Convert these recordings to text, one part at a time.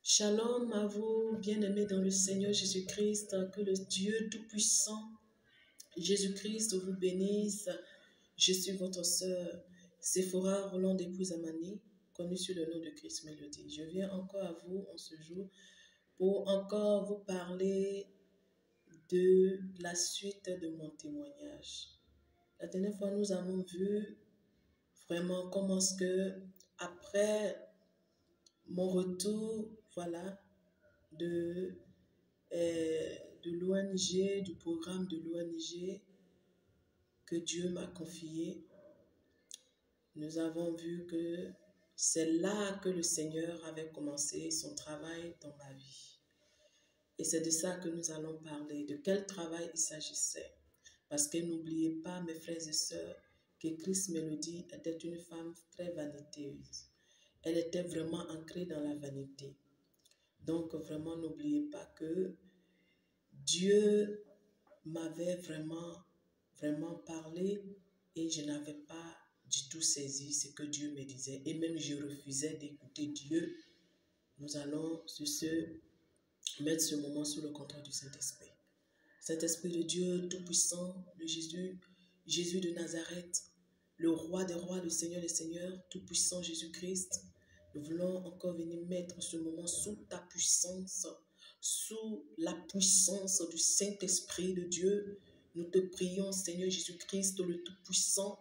Shalom à vous, bien-aimés dans le Seigneur Jésus-Christ, que le Dieu Tout-Puissant, Jésus-Christ, vous bénisse. Je suis votre sœur, Séphora Roland d'épouse Amani, connue sous le nom de Christ Mélodie. Je viens encore à vous en ce jour pour encore vous parler de la suite de mon témoignage. La dernière fois, nous avons vu vraiment comment est-ce que, après mon retour, voilà, de l'ONG, du programme de l'ONG que Dieu m'a confié, nous avons vu que c'est là que le Seigneur avait commencé son travail dans ma vie. Et c'est de ça que nous allons parler, de quel travail il s'agissait. Parce que n'oubliez pas, mes frères et sœurs, que Christ Mélodie était une femme très vaniteuse. Elle était vraiment ancrée dans la vanité. Donc vraiment, n'oubliez pas que Dieu m'avait vraiment parlé et je n'avais pas du tout saisi ce que Dieu me disait. Et même je refusais d'écouter Dieu. Nous allons sur ce mettre ce moment sous le contrôle du Saint-Esprit. Saint-Esprit de Dieu Tout-Puissant, le Jésus de Nazareth, le Roi des Rois, le Seigneur des Seigneurs, Tout-Puissant Jésus-Christ, nous voulons encore venir mettre ce moment sous ta puissance, sous la puissance du Saint-Esprit de Dieu. Nous te prions, Seigneur Jésus-Christ, le Tout-Puissant,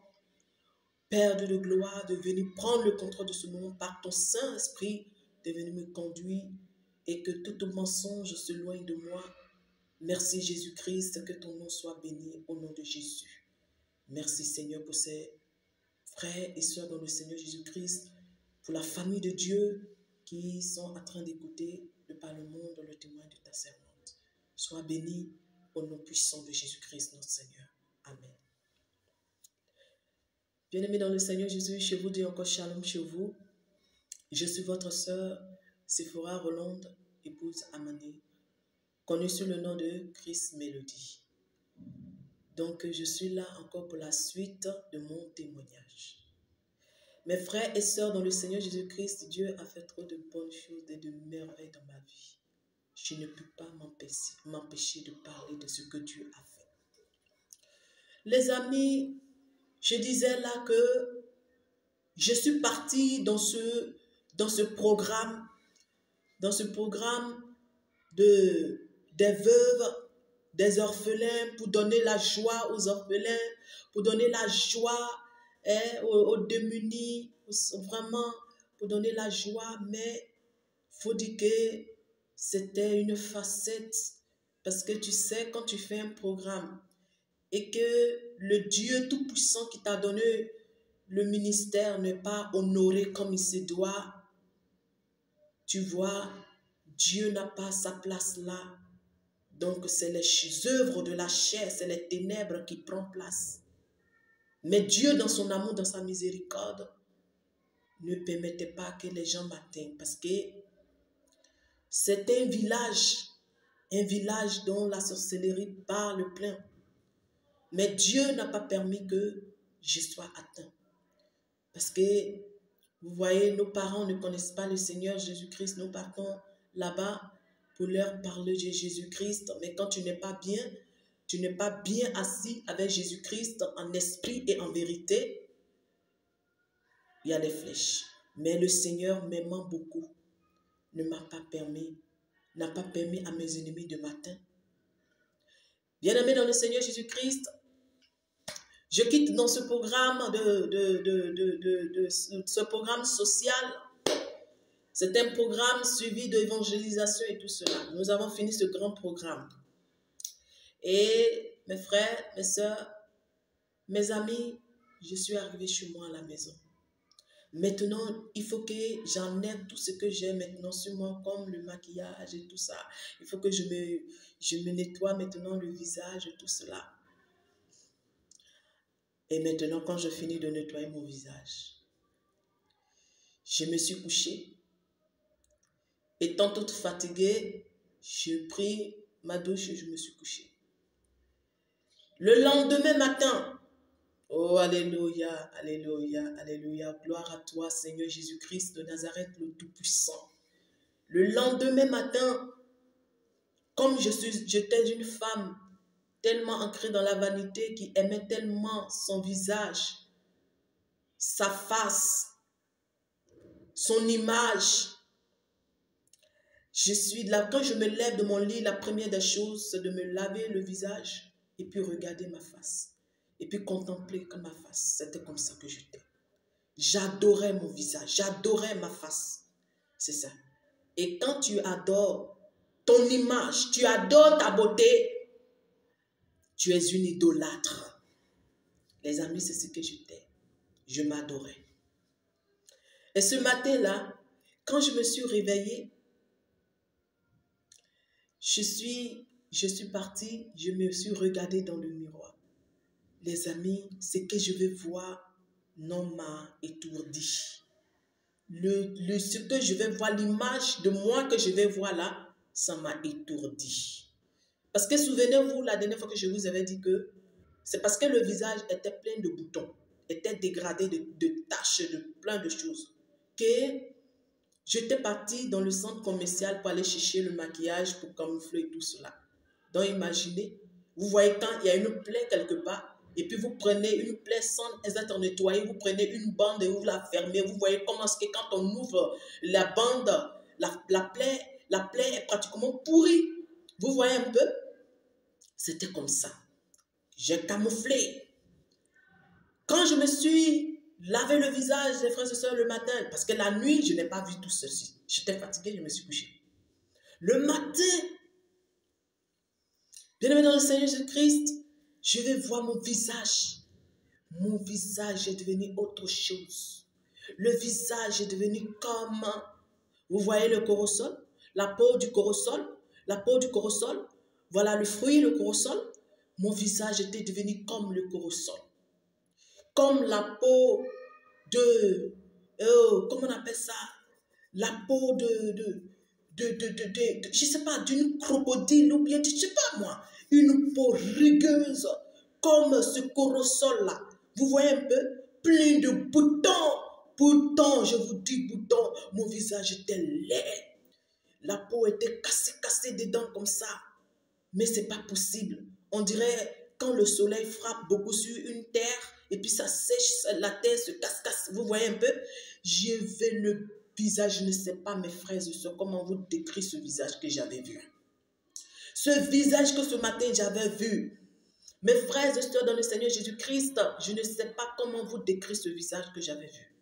Père de gloire, de venir prendre le contrôle de ce moment par ton Saint-Esprit, de venir me conduire et que tout mensonge s'éloigne de moi. Merci Jésus-Christ, que ton nom soit béni au nom de Jésus. Merci Seigneur pour ces frères et sœurs dans le Seigneur Jésus-Christ, pour la famille de Dieu qui sont en train d'écouter de par le monde le témoin de ta servante. Sois béni au nom puissant de Jésus-Christ notre Seigneur. Amen. Bien-aimés dans le Seigneur Jésus, je vous dis encore shalom chez vous. Je suis votre sœur Séphora Roland, épouse Amani, connue sous le nom de Christ Mélodie. Donc, je suis là encore pour la suite de mon témoignage. Mes frères et sœurs dans le Seigneur Jésus-Christ, Dieu a fait trop de bonnes choses et de merveilles dans ma vie. Je ne peux pas m'empêcher de parler de ce que Dieu a fait. Les amis, je disais là que je suis partie dans ce programme des veuves, des orphelins, pour donner la joie aux orphelins, pour donner la joie aux démunis, vraiment pour donner la joie, mais il faut dire que c'était une facette, parce que tu sais, quand tu fais un programme et que le Dieu Tout-Puissant qui t'a donné le ministère n'est pas honoré comme il se doit, tu vois, Dieu n'a pas sa place là. Donc, c'est les œuvres de la chair, c'est les ténèbres qui prennent place. Mais Dieu, dans son amour, dans sa miséricorde, ne permettait pas que les gens m'atteignent. Parce que c'était un village dont la sorcellerie parle plein. Mais Dieu n'a pas permis que je sois atteint. Parce que, vous voyez, nos parents ne connaissent pas le Seigneur Jésus-Christ. Nous partons là-bas pour leur parler de Jésus-Christ. Mais quand tu n'es pas bien assis avec Jésus-Christ en esprit et en vérité, il y a des flèches. Mais le Seigneur, m'aimant beaucoup, n'a pas permis à mes ennemis de m'atteindre. Bien-aimés dans le Seigneur Jésus-Christ, je quitte dans ce programme ce programme social. C'est un programme suivi d'évangélisation et tout cela. Nous avons fini ce grand programme. Et mes frères, mes sœurs, mes amis, je suis arrivée chez moi à la maison. Maintenant, il faut que j'enlève tout ce que j'ai maintenant sur moi, comme le maquillage et tout ça. Il faut que je me nettoie maintenant le visage et tout cela. Et maintenant, quand je finis de nettoyer mon visage, je me suis couchée. Étant toute fatiguée, j'ai pris ma douche et je me suis couchée. Le lendemain matin, oh, alléluia, alléluia, alléluia, gloire à toi, Seigneur Jésus-Christ de Nazareth, le Tout-Puissant. Le lendemain matin, comme j'étais une femme tellement ancrée dans la vanité, qui aimait tellement son visage, sa face, son image, je suis là, quand je me lève de mon lit, la première des choses, c'est de me laver le visage et puis regarder ma face. Et puis contempler ma face. C'était comme ça que j'étais. J'adorais mon visage, j'adorais ma face. C'est ça. Et quand tu adores ton image, tu adores ta beauté, tu es une idolâtre. Les amis, c'est ce que j'étais. Je m'adorais. Et ce matin-là, quand je me suis réveillée, je suis partie, je me suis regardée dans le miroir. Les amis, ce que je vais voir non m'a étourdi. Ce que je vais voir, l'image de moi que je vais voir là, ça m'a étourdi. Parce que souvenez-vous, la dernière fois que je vous avais dit que c'est parce que le visage était plein de boutons, était dégradé de taches, de plein de choses, que j'étais partie dans le centre commercial pour aller chercher le maquillage pour camoufler tout cela. Donc imaginez, vous voyez quand il y a une plaie quelque part, et puis vous prenez une plaie sans être nettoyée, vous prenez une bande et vous la fermez. Vous voyez comment c'est que quand on ouvre la bande, la plaie est pratiquement pourrie. Vous voyez un peu? C'était comme ça. J'ai camouflé. Quand je me suis lavé le visage, les frères et sœurs, le matin, parce que la nuit, je n'ai pas vu tout ceci. J'étais fatiguée, je me suis couchée. Le matin, bien-aimé dans le Seigneur Jésus-Christ, je vais voir mon visage. Mon visage est devenu autre chose. Le visage est devenu comme, vous voyez le corosol, la peau du corosol, voilà le fruit, le corosol. Mon visage était devenu comme le corosol. Comme la peau de, comment on appelle ça? La peau je sais pas, d'une crocodile ou bien, je sais pas moi, une peau rugueuse, comme ce corosol-là. Vous voyez un peu? Plein de boutons. Boutons, je vous dis boutons. Mon visage était laid. La peau était cassée dedans comme ça. Mais c'est pas possible. On dirait quand le soleil frappe beaucoup sur une terre et puis ça sèche, la terre se casse. Vous voyez un peu? J'ai vu le visage, je ne sais pas mes frères et sœurs comment vous décrire ce visage que j'avais vu. Ce visage que ce matin j'avais vu. Mes frères et sœurs dans le Seigneur Jésus-Christ, je ne sais pas comment vous décrire ce visage que j'avais vu.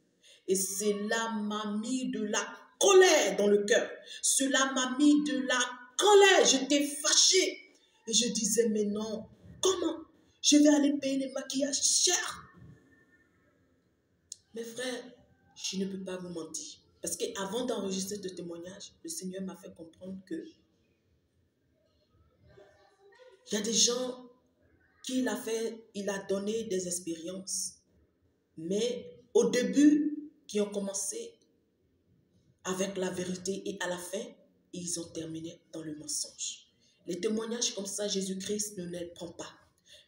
Et cela m'a mis de la colère dans le cœur. Cela m'a mis de la colère. J'étais fâchée. Et je disais, mais non, comment je vais aller payer les maquillages chers? Mes frères, je ne peux pas vous mentir. Parce qu'avant d'enregistrer ce témoignage, le Seigneur m'a fait comprendre que il y a des gens qu'il a donné des expériences, mais au début, qui ont commencé avec la vérité et à la fin, ils ont terminé dans le mensonge. Les témoignages comme ça, Jésus-Christ ne les prend pas.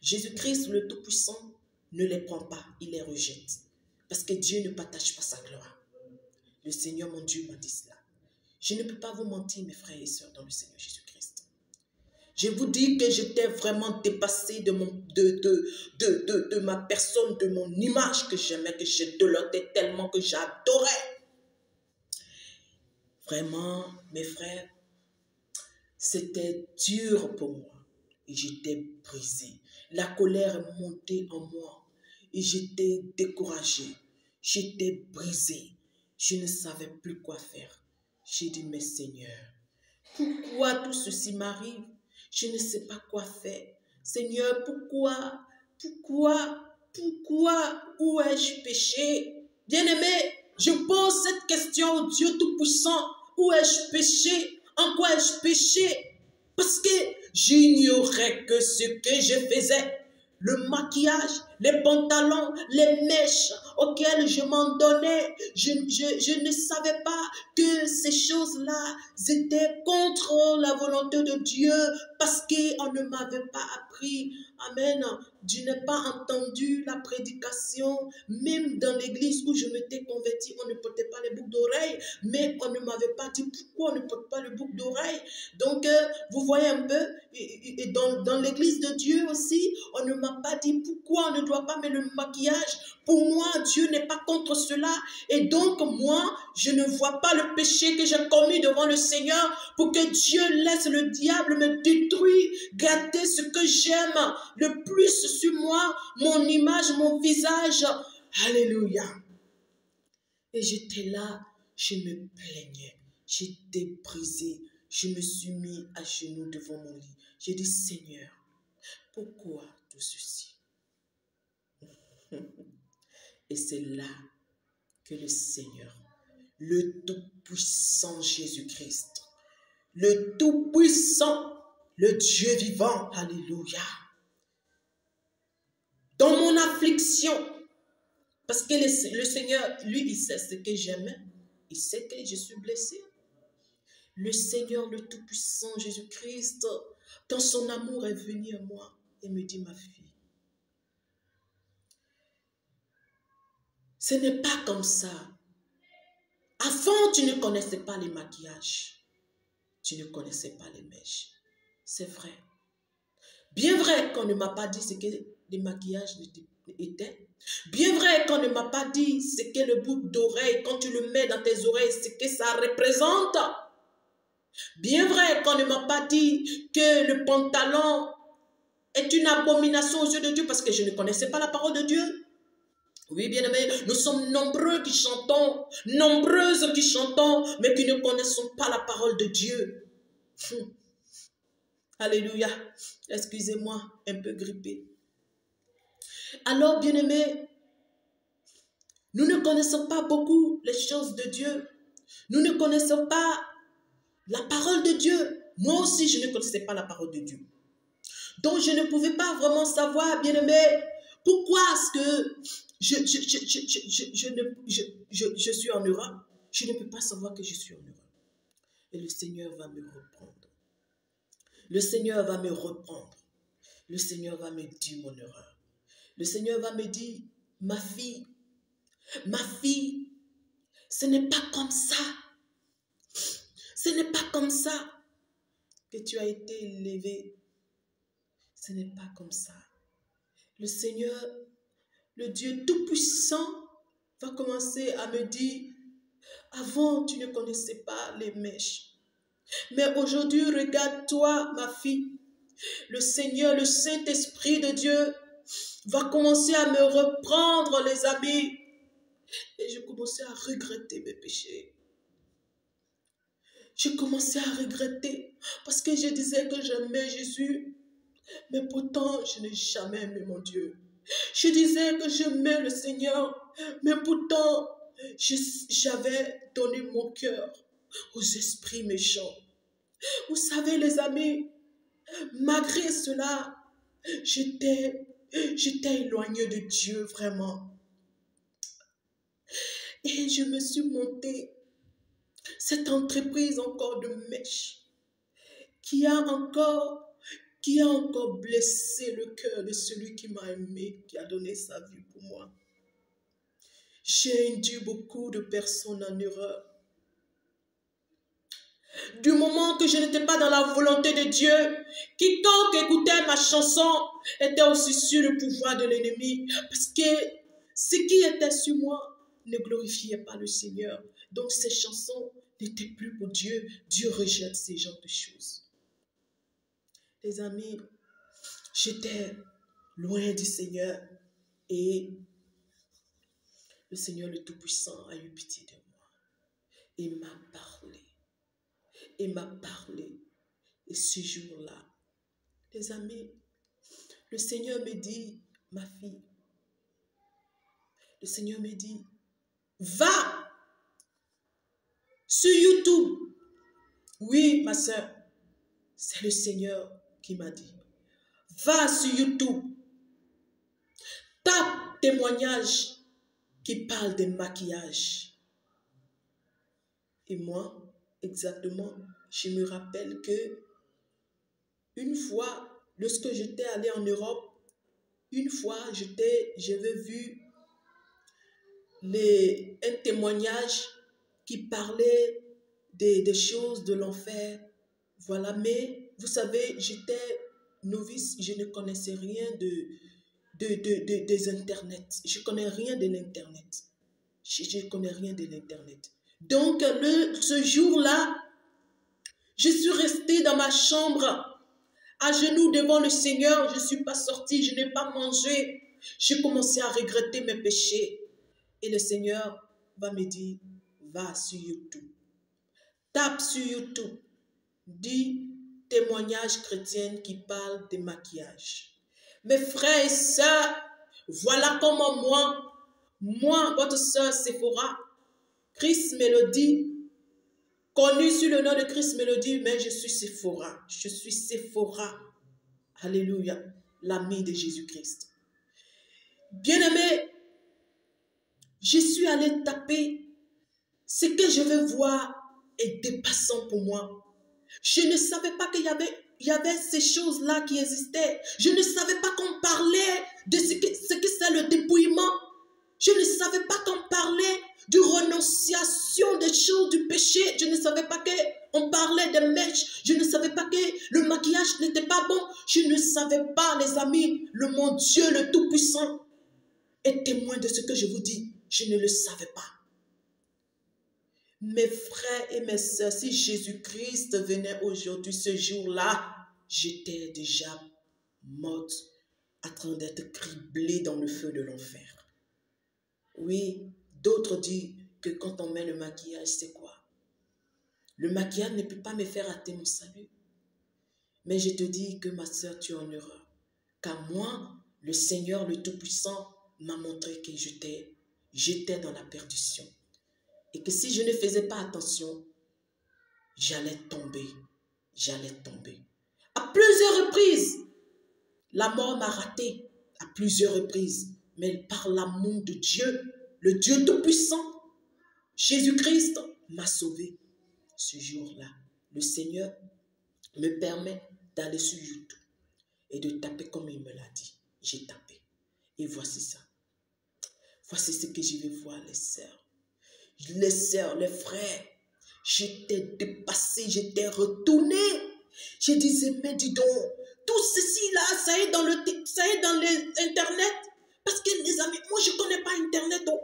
Jésus-Christ, le Tout-Puissant, ne les prend pas, il les rejette. Parce que Dieu ne partage pas sa gloire. Le Seigneur, mon Dieu, m'a dit cela. Je ne peux pas vous mentir, mes frères et sœurs, dans le Seigneur Jésus-Christ. Je vous dis que j'étais vraiment dépassée de ma personne, de mon image que j'aimais, que j'idolâtrais tellement, que j'adorais. Vraiment, mes frères, c'était dur pour moi. Et j'étais brisée. La colère est montée en moi. Et j'étais découragée. J'étais brisée. Je ne savais plus quoi faire. J'ai dit, mais Seigneur, pourquoi tout ceci m'arrive? Je ne sais pas quoi faire. Seigneur, pourquoi? Où ai-je péché? Bien-aimé, je pose cette question au Dieu Tout-Puissant. Où ai-je péché? En quoi ai-je péché? Parce que j'ignorais que ce que je faisais, le maquillage, les pantalons, les mèches auxquelles je m'en donnais. Je ne savais pas que ces choses-là étaient contre la volonté de Dieu parce qu'on ne m'avait pas appris. Amen. Je n'ai pas entendu la prédication, même dans l'église où je m'étais convertie, on ne portait pas les boucles d'oreilles, mais on ne m'avait pas dit pourquoi on ne porte pas les boucles d'oreilles. Donc, vous voyez un peu, et dans l'église de Dieu aussi, on ne m'a pas dit pourquoi on ne doit pas mettre le maquillage. Pour moi, Dieu n'est pas contre cela. Et donc, moi, je ne vois pas le péché que j'ai commis devant le Seigneur pour que Dieu laisse le diable me détruire, gâter ce que j'aime le plus sur moi, mon image, mon visage. Alléluia. Et j'étais là, je me plaignais, j'étais brisée, je me suis mis à genoux devant mon lit. J'ai dit, Seigneur, pourquoi tout ceci? Et c'est là que le Seigneur, le Tout-Puissant Jésus-Christ, le Tout-Puissant, le Dieu vivant, alléluia, dans mon affliction, parce que le Seigneur, lui, il sait ce que j'aimais, il sait que je suis blessée. Le Seigneur, le Tout-Puissant Jésus-Christ, dans son amour est venu à moi et me dit, ma fille, ce n'est pas comme ça. Avant, tu ne connaissais pas les maquillages. Tu ne connaissais pas les mèches. C'est vrai. Bien vrai qu'on ne m'a pas dit ce que les maquillages étaient. Bien vrai qu'on ne m'a pas dit ce que le boucle d'oreille, quand tu le mets dans tes oreilles, ce que ça représente. Bien vrai qu'on ne m'a pas dit que le pantalon est une abomination aux yeux de Dieu parce que je ne connaissais pas la parole de Dieu. Oui, bien-aimés, nous sommes nombreux qui chantons, nombreuses qui chantons, mais qui ne connaissons pas la parole de Dieu. Alléluia. Excusez-moi, un peu grippé. Alors, bien-aimés, nous ne connaissons pas beaucoup les choses de Dieu. Nous ne connaissons pas la parole de Dieu. Moi aussi, je ne connaissais pas la parole de Dieu. Donc, je ne pouvais pas vraiment savoir, bien-aimés, pourquoi est-ce que je suis en Europe. Je ne peux pas savoir que je suis en Europe. Et le Seigneur va me reprendre. Le Seigneur va me reprendre. Le Seigneur va me dire mon erreur. Le Seigneur va me dire, ma fille, ce n'est pas comme ça. Ce n'est pas comme ça que tu as été élevé. Ce n'est pas comme ça. Le Seigneur, le Dieu Tout-Puissant, va commencer à me dire, avant tu ne connaissais pas les mèches. Mais aujourd'hui, regarde-toi, ma fille. Le Seigneur, le Saint-Esprit de Dieu, va commencer à me reprendre, les amis. Et je commençais à regretter mes péchés. Je commençais à regretter parce que je disais que j'aimais Jésus. Mais pourtant, je n'ai jamais aimé mon Dieu. Je disais que j'aimais le Seigneur. Mais pourtant, j'avais donné mon cœur aux esprits méchants. Vous savez, les amis, malgré cela, j'étais éloignée de Dieu, vraiment. Et je me suis montée cette entreprise encore de mèches qui a encore blessé le cœur de celui qui m'a aimé, qui a donné sa vie pour moi. J'ai induit beaucoup de personnes en erreur. Du moment que je n'étais pas dans la volonté de Dieu, quiconque écoutait ma chanson était aussi sur le pouvoir de l'ennemi. Parce que ce qui était sur moi ne glorifiait pas le Seigneur. Donc ces chansons n'étaient plus pour Dieu. Dieu rejette ces genres de choses. Les amis, j'étais loin du Seigneur et le Seigneur le Tout-Puissant a eu pitié de moi. Il m'a parlé. Il m'a parlé. Et ce jour-là, les amis, le Seigneur me dit, ma fille, le Seigneur me dit, va sur YouTube. Oui, ma soeur, c'est le Seigneur qui m'a dit, va sur YouTube. Tape témoignage qui parle des maquillages. Et moi, exactement, je me rappelle que une fois, lorsque j'étais allée en Europe, une fois, j'avais vu un témoignage qui parlait des choses de l'enfer. Voilà, mais vous savez, j'étais novice, je ne connaissais rien des internets. Je connais rien de l'internet. Je connais rien de l'internet. Donc, ce jour-là, je suis restée dans ma chambre, à genoux devant le Seigneur. Je ne suis pas sortie, je n'ai pas mangé. J'ai commencé à regretter mes péchés. Et le Seigneur va me dire, va sur YouTube. Tape sur YouTube. Dis témoignage chrétien qui parle de maquillage. Mes frères et sœurs, voilà comment moi, votre sœur Sephora, Chris Mélodie, connue sous le nom de Chris Mélodie, mais je suis Sephora. Je suis Sephora. Alléluia, l'ami de Jésus-Christ. Bien-aimé, je suis allée taper. Ce que je veux voir est dépassant pour moi. Je ne savais pas qu'il y avait ces choses-là qui existaient. Je ne savais pas qu'on parlait de ce que c'est le dépouillement. Je ne savais pas qu'on parlait de renonciation des choses du péché. Je ne savais pas qu'on parlait des mèches. Je ne savais pas que le maquillage n'était pas bon. Je ne savais pas, les amis, mon Dieu, le Tout-Puissant est témoin de ce que je vous dis. Je ne le savais pas. Mes frères et mes sœurs, si Jésus-Christ venait aujourd'hui, ce jour-là, j'étais déjà morte, en train d'être criblée dans le feu de l'enfer. Oui, d'autres disent que quand on met le maquillage, c'est quoi? Le maquillage ne peut pas me faire rater mon salut. Mais je te dis que ma sœur, tu es en erreur. Car moi, le Seigneur, le Tout-Puissant, m'a montré que j'étais dans la perdition. Et que si je ne faisais pas attention, j'allais tomber. J'allais tomber. À plusieurs reprises, la mort m'a raté. À plusieurs reprises. Mais par l'amour de Dieu, le Dieu Tout-Puissant, Jésus-Christ m'a sauvé. Ce jour-là, le Seigneur me permet d'aller sur YouTube et de taper comme il me l'a dit. J'ai tapé. Et voici ça. Voici ce que je vais voir, les sœurs. Les sœurs, les frères, j'étais dépassée, j'étais retournée. Je disais, mais dis donc, tout ceci là, ça est dans les internet. Parce que les amis, moi je ne connais pas internet. Oh.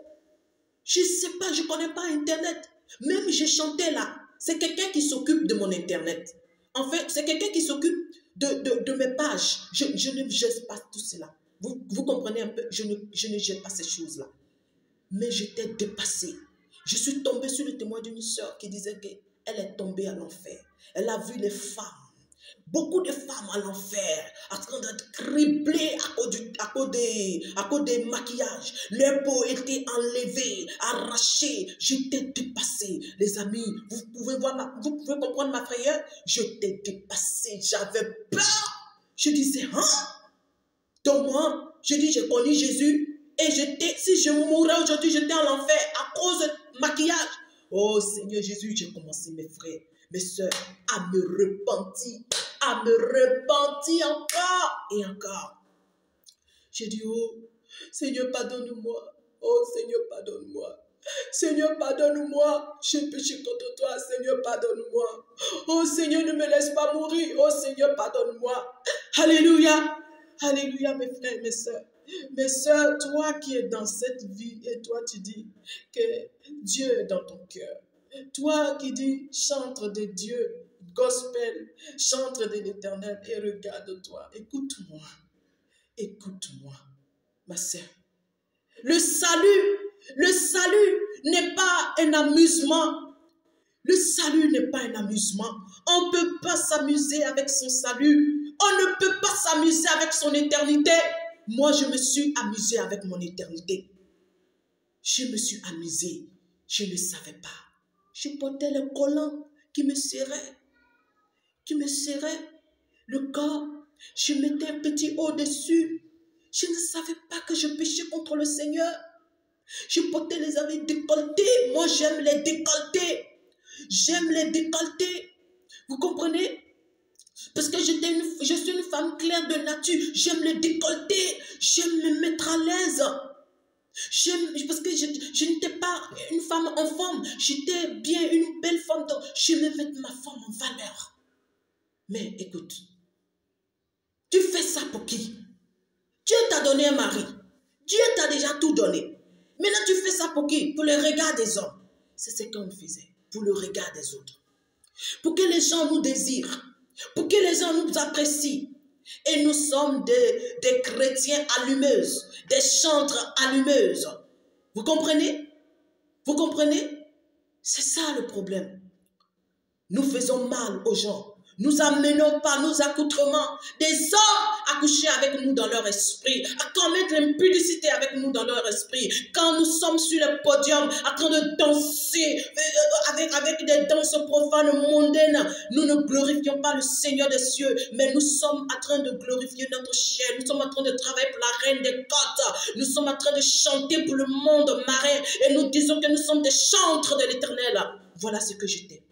Je ne sais pas, je ne connais pas internet. Même je chantais là, c'est quelqu'un qui s'occupe de mon internet. En fait, c'est quelqu'un qui s'occupe de mes pages. Je ne jette pas tout cela. Vous comprenez un peu, je ne jette pas ces choses-là. Mais j'étais dépassée. Je suis tombée sur le témoin d'une sœur qui disait qu'elle est tombée à l'enfer. Elle a vu les femmes, beaucoup de femmes à l'enfer, en train d'être criblées à cause des maquillages. Leur peau était enlevée, arrachée. J'étais dépassée. Les amis, vous pouvez comprendre ma frayeur? J'étais dépassée, j'avais peur. Je disais, hein? Donc moi, je dis, j'ai connu Jésus. Et si je mourais aujourd'hui, j'étais en enfer à cause de maquillage. Oh Seigneur Jésus, j'ai commencé, mes frères, mes soeurs, à me repentir encore et encore. J'ai dit, oh Seigneur, pardonne-moi. Oh Seigneur, pardonne-moi. Seigneur, pardonne-moi. J'ai péché contre toi. Seigneur, pardonne-moi. Oh Seigneur, ne me laisse pas mourir. Oh Seigneur, pardonne-moi. Alléluia. Alléluia, mes frères et mes soeurs. Mes soeurs, toi qui es dans cette vie et toi tu dis que Dieu est dans ton cœur. Toi qui dis chantre de Dieu, gospel, chantre de l'Éternel et regarde-toi. Écoute-moi. Écoute-moi, ma sœur. Le salut n'est pas un amusement. Le salut n'est pas un amusement. On ne peut pas s'amuser avec son salut. On ne peut pas s'amuser avec son éternité. Moi, je me suis amusée avec mon éternité. Je me suis amusée. Je ne savais pas. Je portais le collant qui me serrait le corps. Je mettais un petit haut dessus. Je ne savais pas que je péchais contre le Seigneur. Je portais les habits décolletés. Moi, j'aime les décolletés. J'aime les décolletés. Vous comprenez? Parce que je suis une femme claire de nature. J'aime le décolleté. J'aime me mettre à l'aise. Parce que je n'étais pas une femme en forme. J'étais bien une belle femme. Donc, je me mettre ma forme en valeur. Mais écoute, tu fais ça pour qui? Dieu t'a donné un mari. Dieu t'a déjà tout donné. Maintenant, tu fais ça pour qui? Pour le regard des hommes. C'est ce qu'on faisait. Pour le regard des autres. Pour que les gens nous désirent. Pour que les gens nous apprécient. Et nous sommes des chrétiens allumeuses. Des chantres allumeuses. Vous comprenez? Vous comprenez? C'est ça le problème. Nous faisons mal aux gens. Nous amenons par nos accoutrements des hommes à coucher avec nous dans leur esprit, à commettre l'impudicité avec nous dans leur esprit. Quand nous sommes sur le podium, en train de danser avec des danses profanes, mondaines, nous ne glorifions pas le Seigneur des cieux, mais nous sommes en train de glorifier notre chair. Nous sommes en train de travailler pour la reine des côtes. Nous sommes en train de chanter pour le monde marin et nous disons que nous sommes des chantres de l'Éternel. Voilà ce que j'étais.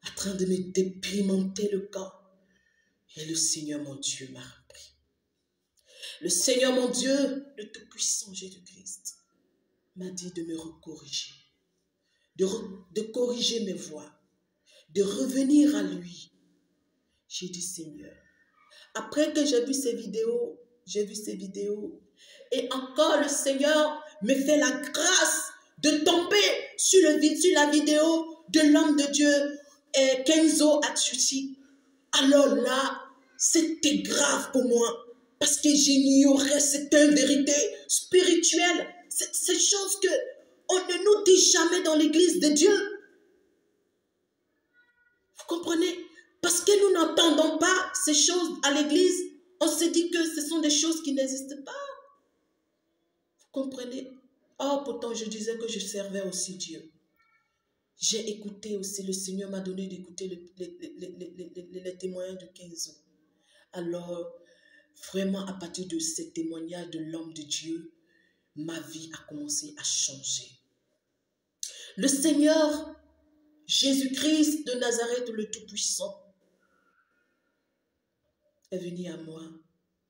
En train de me dépimenter le corps. Et le Seigneur mon Dieu m'a repris. Le Seigneur mon Dieu, le Tout-Puissant Jésus-Christ, m'a dit de me recorriger, de corriger mes voies, de revenir à lui. J'ai dit Seigneur, après que j'ai vu ces vidéos, et encore le Seigneur me fait la grâce de tomber sur la vidéo de l'homme de Dieu, Kenzo Atsushi. Alors là, c'était grave pour moi. Parce que j'ignorais certaines vérités spirituelles. Ces choses qu'on ne nous dit jamais dans l'église de Dieu. Vous comprenez? Parce que nous n'entendons pas ces choses à l'église. On se dit que ce sont des choses qui n'existent pas. Vous comprenez? Oh, pourtant je disais que je servais aussi Dieu. J'ai écouté aussi, le Seigneur m'a donné d'écouter les témoignages de 15 ans. Alors, vraiment, à partir de ces témoignages de l'homme de Dieu, ma vie a commencé à changer. Le Seigneur, Jésus-Christ de Nazareth, le Tout-Puissant, est venu à moi,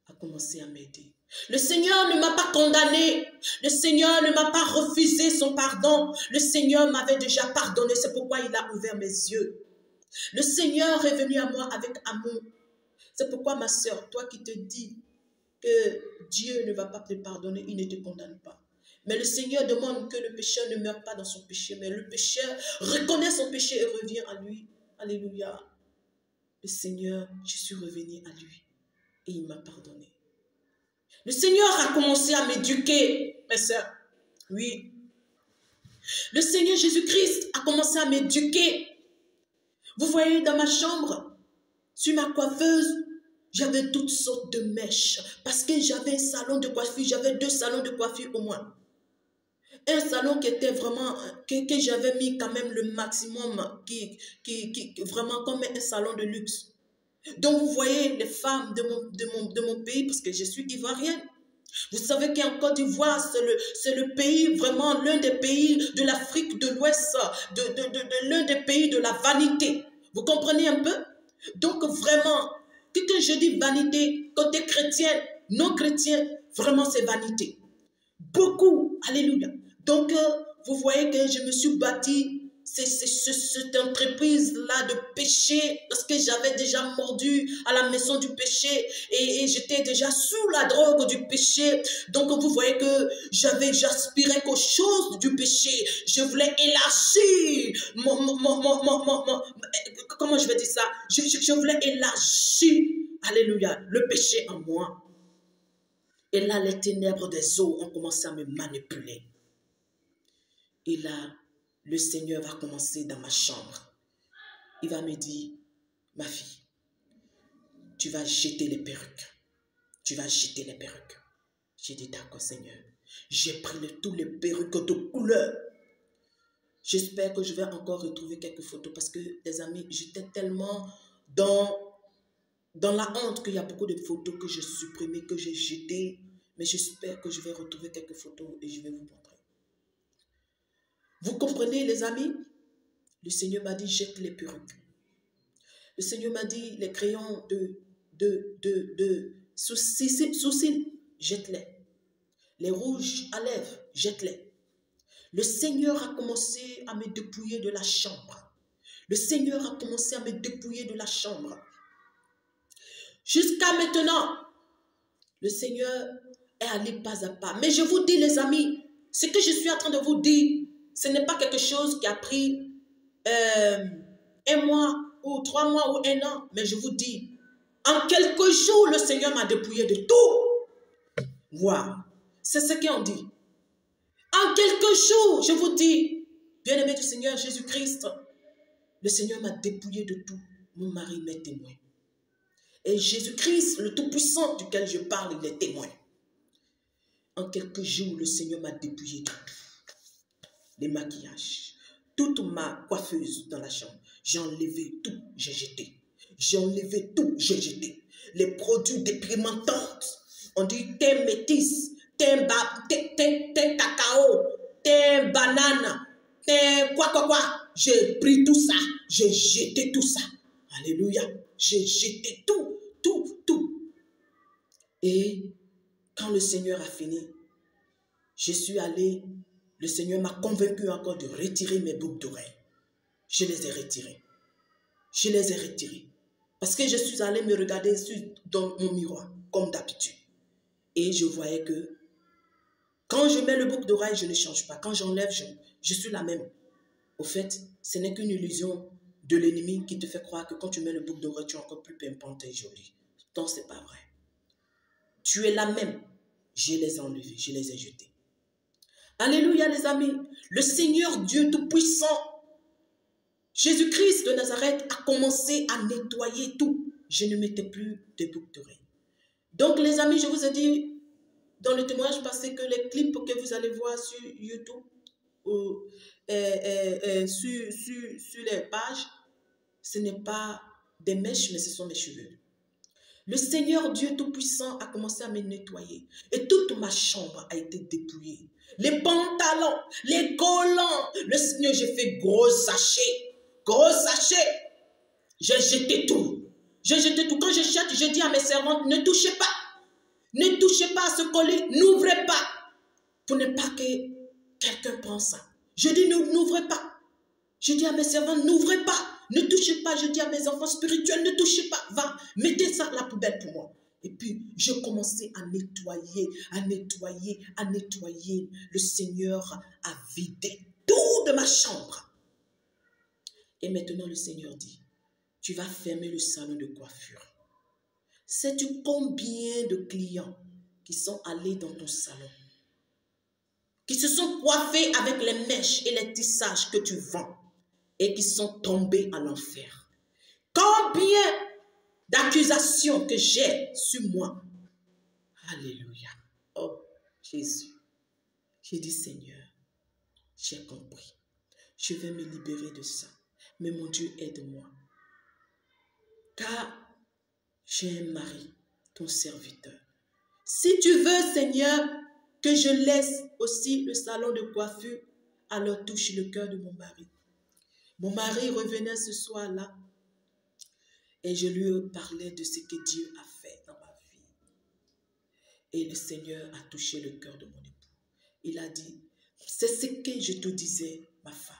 a commencé à m'aider. Le Seigneur ne m'a pas condamné. Le Seigneur ne m'a pas refusé son pardon. Le Seigneur m'avait déjà pardonné. C'est pourquoi il a ouvert mes yeux. Le Seigneur est venu à moi avec amour. C'est pourquoi ma soeur, toi qui te dis que Dieu ne va pas te pardonner, il ne te condamne pas. Mais le Seigneur demande que le pécheur ne meure pas dans son péché, mais le pécheur reconnaît son péché et revient à lui. Alléluia. Le Seigneur, je suis revenu à lui et il m'a pardonné. Le Seigneur a commencé à m'éduquer, mes sœurs. Oui. Le Seigneur Jésus-Christ a commencé à m'éduquer. Vous voyez, dans ma chambre, sur ma coiffeuse, j'avais toutes sortes de mèches. Parce que j'avais un salon de coiffure, j'avais 2 salons de coiffure au moins. Un salon qui était vraiment, que j'avais mis quand même le maximum, vraiment comme un salon de luxe. Donc vous voyez les femmes de mon pays, parce que je suis ivoirienne. Vous savez qu'en Côte d'Ivoire, c'est le pays, vraiment l'un des pays de l'Afrique de l'Ouest, l'un des pays de la vanité. Vous comprenez un peu? Donc vraiment, quand je dis vanité, côté chrétien, non chrétien, vraiment c'est vanité. Beaucoup, alléluia. Donc vous voyez que je me suis bâtie cette entreprise-là de péché, parce que j'avais déjà mordu à la maison du péché et j'étais déjà sous la drogue du péché. Donc vous voyez que j'aspirais qu'aux choses du péché. Je voulais élargir comment je vais dire ça? Je voulais élargir, alléluia, le péché en moi. Et là, les ténèbres des eaux ont commencé à me manipuler. Et là, le Seigneur va commencer dans ma chambre. Il va me dire, ma fille, tu vas jeter les perruques. Tu vas jeter les perruques. J'ai dit, d'accord, Seigneur. J'ai pris tous les perruques de couleur. J'espère que je vais encore retrouver quelques photos parce que, les amis, j'étais tellement dans dans la honte qu'il y a beaucoup de photos que j'ai supprimées, que j'ai jetées. Mais j'espère que je vais retrouver quelques photos et je vais vous montrer. Vous comprenez, les amis? Le Seigneur m'a dit, jette les perruques. Le Seigneur m'a dit, les crayons de sourcils, jette-les. Les rouges à lèvres, jette-les. Le Seigneur a commencé à me dépouiller de la chambre. Le Seigneur a commencé à me dépouiller de la chambre. Jusqu'à maintenant, le Seigneur est allé pas à pas. Mais je vous dis, les amis, ce que je suis en train de vous dire, ce n'est pas quelque chose qui a pris 1 mois ou 3 mois ou 1 an. Mais je vous dis, en quelques jours, le Seigneur m'a dépouillé de tout. Waouh! C'est ce qu'on dit. En quelques jours, je vous dis, bien-aimé du Seigneur Jésus-Christ, le Seigneur m'a dépouillé de tout. Mon mari m'est témoin. Et Jésus-Christ, le Tout-Puissant duquel je parle, il est témoin. En quelques jours, le Seigneur m'a dépouillé de tout. Les maquillages, toute ma coiffeuse dans la chambre. J'ai enlevé tout, j'ai jeté. J'ai enlevé tout, j'ai jeté. Les produits dépigmentants, on dit thé métis, thé cacao, thé banane, thé quoi. J'ai pris tout ça, j'ai jeté tout ça. Alléluia, j'ai jeté tout. Et quand le Seigneur a fini, je suis allé, le Seigneur m'a convaincu encore de retirer mes boucles d'oreilles. Je les ai retirées. Je les ai retirées. Parce que je suis allé me regarder dans mon miroir, comme d'habitude. Et je voyais que quand je mets le boucle d'oreille, je ne change pas. Quand j'enlève, je suis la même. Au fait, ce n'est qu'une illusion de l'ennemi qui te fait croire que quand tu mets le boucle d'oreille, tu es encore plus pimpante et jolie. Donc, ce n'est pas vrai. Tu es la même. Je les ai enlevés, je les ai jetés. Alléluia, les amis. Le Seigneur Dieu Tout-Puissant, Jésus-Christ de Nazareth, a commencé à nettoyer tout. Je ne mettais plus de boucles d'oreilles. Donc, les amis, je vous ai dit dans le témoignage passé que les clips que vous allez voir sur YouTube ou sur les pages, ce n'est pas des mèches, mais ce sont mes cheveux. Le Seigneur Dieu Tout-Puissant a commencé à me nettoyer. Et toute ma chambre a été dépouillée. Les pantalons, les collants. Le Seigneur, j'ai fait gros sachets. Gros sachets. J'ai jeté tout. J'ai jeté tout. Quand je jette, je dis à mes servantes, ne touchez pas. Ne touchez pas à ce collier. N'ouvrez pas. Pour ne pas que quelqu'un pense ça. Je dis, n'ouvrez pas. Je dis à mes servantes, n'ouvrez pas. Ne touchez pas. Je dis à mes enfants spirituels, ne touchez pas. Va, mettez ça à la poubelle pour moi. Et puis, je commençais à nettoyer, à nettoyer, à nettoyer. Le Seigneur a vidé tout de ma chambre. Et maintenant, le Seigneur dit, tu vas fermer le salon de coiffure. Sais-tu combien de clients qui sont allés dans ton salon, qui se sont coiffés avec les mèches et les tissages que tu vends et qui sont tombés à l'enfer? Combien d'accusations que j'ai sur moi? Alléluia. Oh, Jésus. J'ai dit, Seigneur, j'ai compris. Je vais me libérer de ça. Mais mon Dieu, aide-moi. Car j'ai un mari, ton serviteur. Si tu veux, Seigneur, que je laisse aussi le salon de coiffure, alors touche le cœur de mon mari. Mon mari revenait ce soir-là et je lui parlais de ce que Dieu a fait dans ma vie. Et le Seigneur a touché le cœur de mon époux. Il a dit, c'est ce que je te disais, ma femme.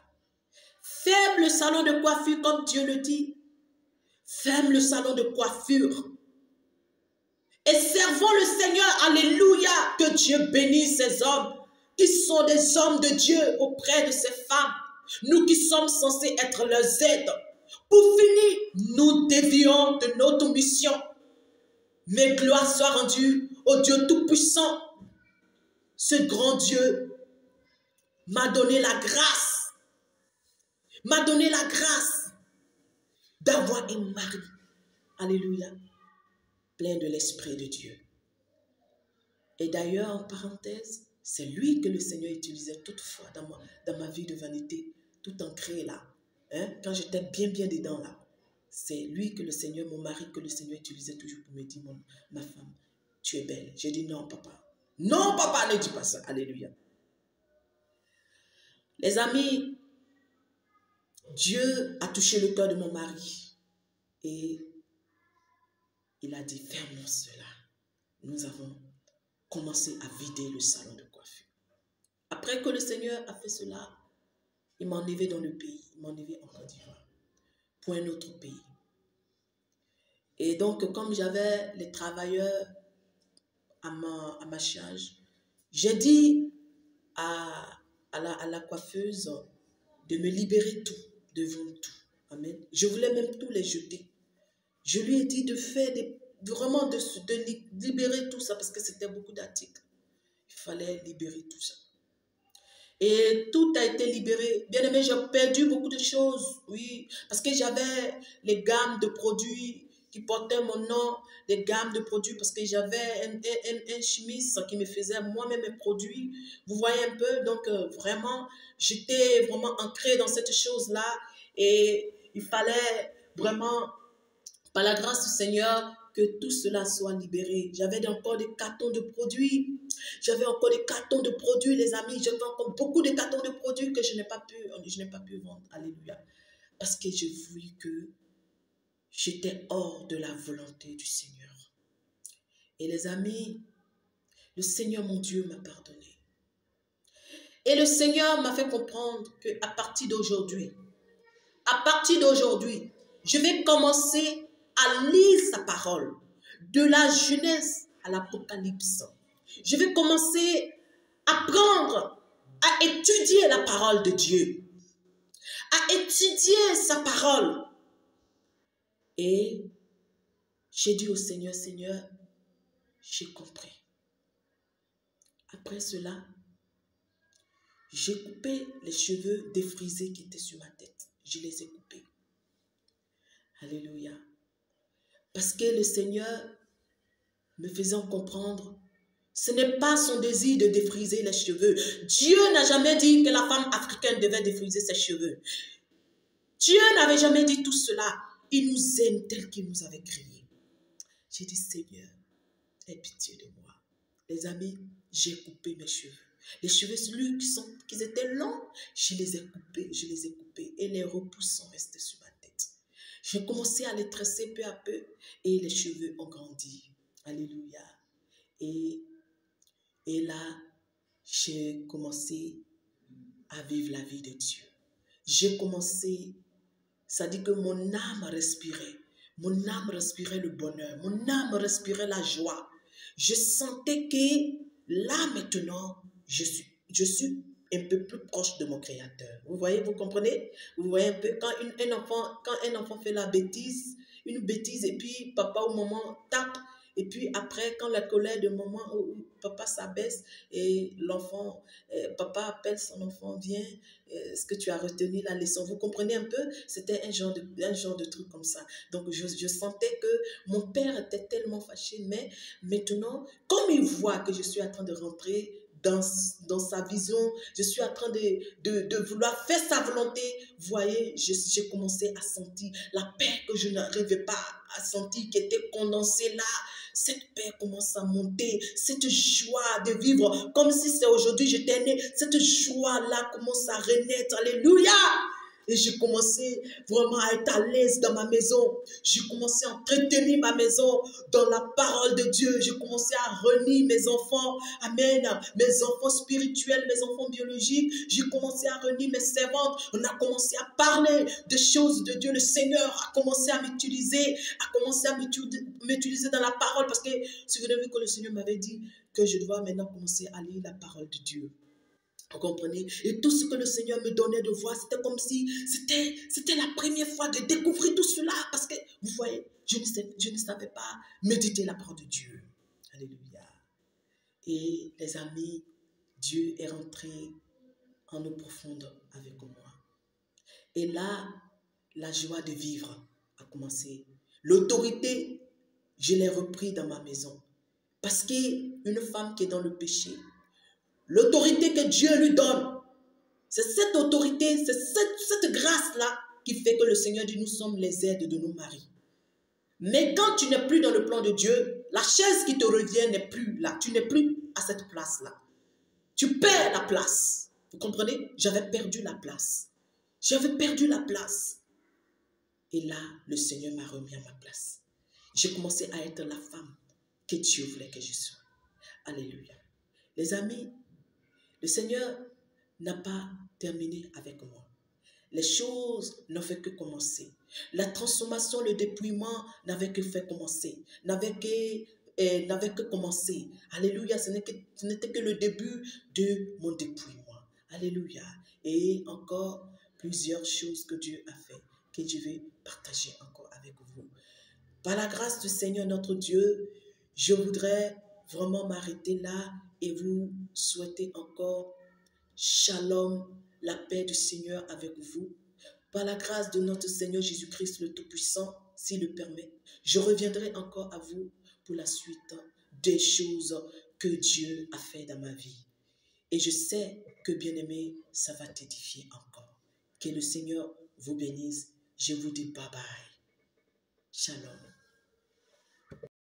Ferme le salon de coiffure comme Dieu le dit. Ferme le salon de coiffure. Et servons le Seigneur, alléluia, que Dieu bénisse ces hommes qui sont des hommes de Dieu auprès de ces femmes. Nous qui sommes censés être leurs aides. Pour finir, nous dévions de notre mission. Mais gloire soit rendue au Dieu Tout-Puissant. Ce grand Dieu m'a donné la grâce. M'a donné la grâce d'avoir un mari. Alléluia. Plein de l'Esprit de Dieu. Et d'ailleurs, en parenthèse, c'est lui que le Seigneur utilisait toutefois dans ma vie de vanité, tout ancré là. Hein? Quand j'étais bien dedans là. c'est lui que le Seigneur, mon mari, que le Seigneur utilisait toujours pour me dire, ma femme, tu es belle. J'ai dit non, papa. Non, papa, ne dis pas ça. Alléluia. Les amis, Dieu a touché le cœur de mon mari et il a dit, fermons cela. Nous avons commencé à vider le salon de coiffure. Après que le Seigneur a fait cela, il m'a enlevé dans le pays, il m'a enlevé en Côte d'Ivoire, pour un autre pays. Et donc, comme j'avais les travailleurs à ma charge, j'ai dit à la coiffeuse de me libérer tout, devant tout. Amen. Je voulais même tout les jeter. Je lui ai dit de faire vraiment de libérer tout ça parce que c'était beaucoup d'articles. Il fallait libérer tout ça. Et tout a été libéré. Bien aimé, j'ai perdu beaucoup de choses, oui, parce que j'avais les gammes de produits qui portaient mon nom, les gammes de produits, parce que j'avais un chimiste qui me faisait moi-même mes produits. Vous voyez un peu, donc vraiment, j'étais vraiment ancrée dans cette chose-là et il fallait vraiment, par la grâce du Seigneur, que tout cela soit libéré. J'avais encore des cartons de produits. J'avais encore des cartons de produits, les amis. J'avais encore beaucoup de cartons de produits que je n'ai pas pu vendre. Alléluia. Parce que j'ai vu que j'étais hors de la volonté du Seigneur. Et les amis, le Seigneur, mon Dieu, m'a pardonné. Et le Seigneur m'a fait comprendre qu'à partir d'aujourd'hui, je vais commencer à lire sa parole, de la Genèse à l'Apocalypse. Je vais commencer à apprendre à étudier la parole de Dieu, à étudier sa parole. Et j'ai dit au Seigneur, Seigneur, j'ai compris. Après cela, j'ai coupé les cheveux défrisés qui étaient sur ma tête. Je les ai coupés. Alléluia. Parce que le Seigneur me faisait comprendre, ce n'est pas son désir de défriser les cheveux. Dieu n'a jamais dit que la femme africaine devait défriser ses cheveux. Dieu n'avait jamais dit tout cela. Il nous aime tel qu'il nous avait créés. J'ai dit, Seigneur, aie pitié de moi. Les amis, j'ai coupé mes cheveux. Les cheveux, celui qui étaient longs, je les ai coupés. Et les repousses sont restés sur ma tête. J'ai commencé à les tresser peu à peu et les cheveux ont grandi. Alléluia. Et là, j'ai commencé à vivre la vie de Dieu. J'ai commencé, ça dit que mon âme respirait. Mon âme respirait le bonheur. Mon âme respirait la joie. Je sentais que là maintenant, je suis un peu plus proche de mon Créateur. Vous voyez, vous comprenez? Vous voyez un peu, quand un enfant fait une bêtise, et puis papa ou maman tape, et puis après, quand la colère de maman ou papa s'abaisse, et l'enfant, papa appelle son enfant, viens, est-ce que tu as retenu la leçon? Vous comprenez un peu? C'était un genre de truc comme ça. Donc, je sentais que mon père était tellement fâché, mais maintenant, comme il voit que je suis en train de rentrer dans sa vision, je suis en train de vouloir faire sa volonté, vous voyez, j'ai commencé à sentir la paix que je n'arrivais pas à sentir, qui était condensée là. Cette paix commence à monter, cette joie de vivre comme si c'est aujourd'hui j'étais né, cette joie-là commence à renaître, alléluia! Et j'ai commencé vraiment à être à l'aise dans ma maison. J'ai commencé à entretenir ma maison dans la parole de Dieu. J'ai commencé à relire mes enfants. Amen. Mes enfants spirituels, mes enfants biologiques. J'ai commencé à relire mes servantes. On a commencé à parler des choses de Dieu. Le Seigneur a commencé à m'utiliser, m'utiliser dans la parole. Parce que, si vous avez vu que le Seigneur m'avait dit que je dois maintenant commencer à lire la parole de Dieu. Vous comprenez? Et tout ce que le Seigneur me donnait de voir, c'était comme si c'était la première fois de découvrir tout cela. Parce que, vous voyez, je ne savais pas méditer la parole de Dieu. Alléluia. Et les amis, Dieu est rentré en eau profonde avec moi. Et là, la joie de vivre a commencé. L'autorité, je l'ai repris dans ma maison. Parce qu'une femme qui est dans le péché, l'autorité que Dieu lui donne, c'est cette autorité, c'est cette grâce-là qui fait que le Seigneur dit, nous sommes les aides de nos maris. Mais quand tu n'es plus dans le plan de Dieu, la chaise qui te revient n'est plus là. Tu n'es plus à cette place-là. Tu perds la place. Vous comprenez? J'avais perdu la place. J'avais perdu la place. Et là, le Seigneur m'a remis à ma place. J'ai commencé à être la femme que Dieu voulait que je sois. Alléluia. Les amis, le Seigneur n'a pas terminé avec moi. Les choses n'ont fait que commencer. La transformation, le dépouillement n'avait que fait commencer. N'avait que commencé. Alléluia, ce n'était que le début de mon dépouillement. Alléluia. Et encore plusieurs choses que Dieu a fait, que je vais partager encore avec vous. Par la grâce du Seigneur notre Dieu, je voudrais vraiment m'arrêter là et vous souhaiter encore shalom, la paix du Seigneur avec vous. Par la grâce de notre Seigneur Jésus-Christ le Tout-Puissant, s'il le permet, je reviendrai encore à vous pour la suite des choses que Dieu a fait dans ma vie. Et je sais que, bien-aimé, ça va t'édifier encore. Que le Seigneur vous bénisse. Je vous dis bye bye. Shalom.